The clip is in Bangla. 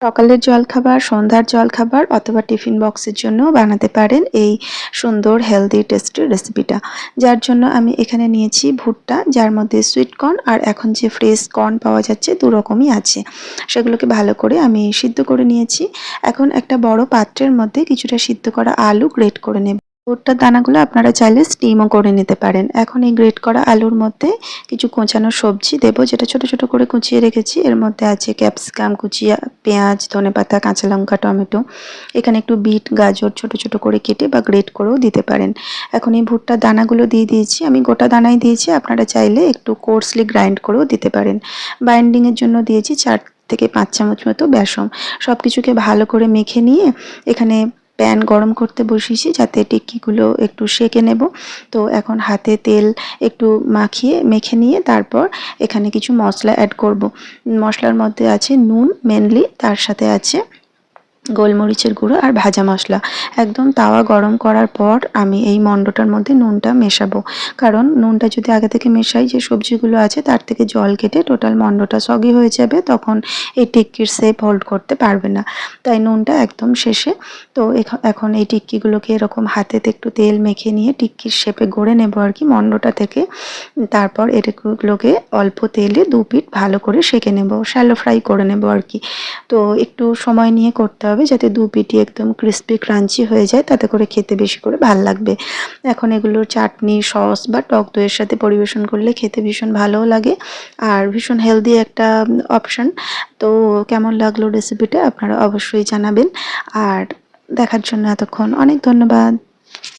সকালের জলখাবার, সন্ধ্যার জলখাবার অথবা টিফিন বক্সের জন্যও বানাতে পারেন এই সুন্দর হেলদি টেস্টি রেসিপিটা। যার জন্য আমি এখানে নিয়েছি ভুট্টা, যার মধ্যে সুইট কর্ন আর এখন যে ফ্রেশ কর্ন পাওয়া যাচ্ছে ২ রকমই আছে। সেগুলোকে ভালো করে আমি সিদ্ধ করে নিয়েছি। এখন একটা বড় পাত্রের মধ্যে কিছুটা সিদ্ধ করা আলু গ্রেট করে নেব। ভুট্টার দানাগুলো আপনারা চাইলে স্টিমও করে নিতে পারেন। এখন এই গ্রেট করা আলুর মধ্যে কিছু কোঁচানো সবজি দেব, যেটা ছোট ছোট করে কুচিয়ে রেখেছি। এর মধ্যে আছে ক্যাপসিকাম কুচিয়ে, পেঁয়াজ, ধনেপাতা, কাঁচা লঙ্কা, টমেটো। এখানে একটু বিট, গাজর ছোট ছোট করে কেটে বা গ্রেট করেও দিতে পারেন। এখন এই ভুট্টার দানাগুলো দিয়ে দিয়েছি। আমি গোটা দানাই দিয়েছি, আপনারা চাইলে একটু কোর্সলি গ্রাইন্ড করেও দিতে পারেন। বাইন্ডিংয়ের জন্য দিয়েছি 4 থেকে 5 চামচ মতো বেসন। সব কিছুকে ভালো করে মেখে নিয়ে এখানে প্যান গরম করতে বসিয়েছি যাতে টিক্কিগুলো একটু সেঁকে নেব। তো এখন হাতে তেল একটু মেখে নিয়ে তারপর এখানে কিছু মশলা অ্যাড করব। মশলার মধ্যে আছে নুন মেনলি, তার সাথে আছে গোলমরিচের গুঁড়ো আর ভাজা মশলা। একদম তাওয়া গরম করার পর আমি এই মণ্ডটার মধ্যে নুনটা মেশাবো, কারণ নুনটা যদি আগে থেকে মেশাই যে সবজিগুলো আছে তার থেকে জল কেটে টোটাল মণ্ডটা সগি হয়ে যাবে, তখন এই টিক্কির শেপ হোল্ড করতে পারবে না। তাই নুনটা একদম শেষে। তো এখন এই টিক্কিগুলোকে এরকম হাতেতে একটু তেল মেখে নিয়ে টিক্কির শেপে গড়ে নেব আর কি মণ্ডটা থেকে। তারপর এগুলোকে অল্প তেলে ২ পিঠ ভালো করে সেঁকে নেব, শ্যালো ফ্রাই করে নেব আর কি। তো একটু সময় নিয়ে করতে হবে যাতে ২ পিঠই একদম ক্রিস্পি ক্রাঞ্চি হয়ে যায়, তাতে করে খেতে বেশি করে ভাল লাগবে। এখন এগুলোর চাটনি, সস বা টক দইয়ের সাথে পরিবেশন করলে খেতে ভীষণ ভালোও লাগে আর ভীষণ হেলদি একটা অপশন। তো কেমন লাগলো রেসিপিটা আপনারা অবশ্যই জানাবেন। আর দেখার জন্য এতক্ষণ অনেক ধন্যবাদ।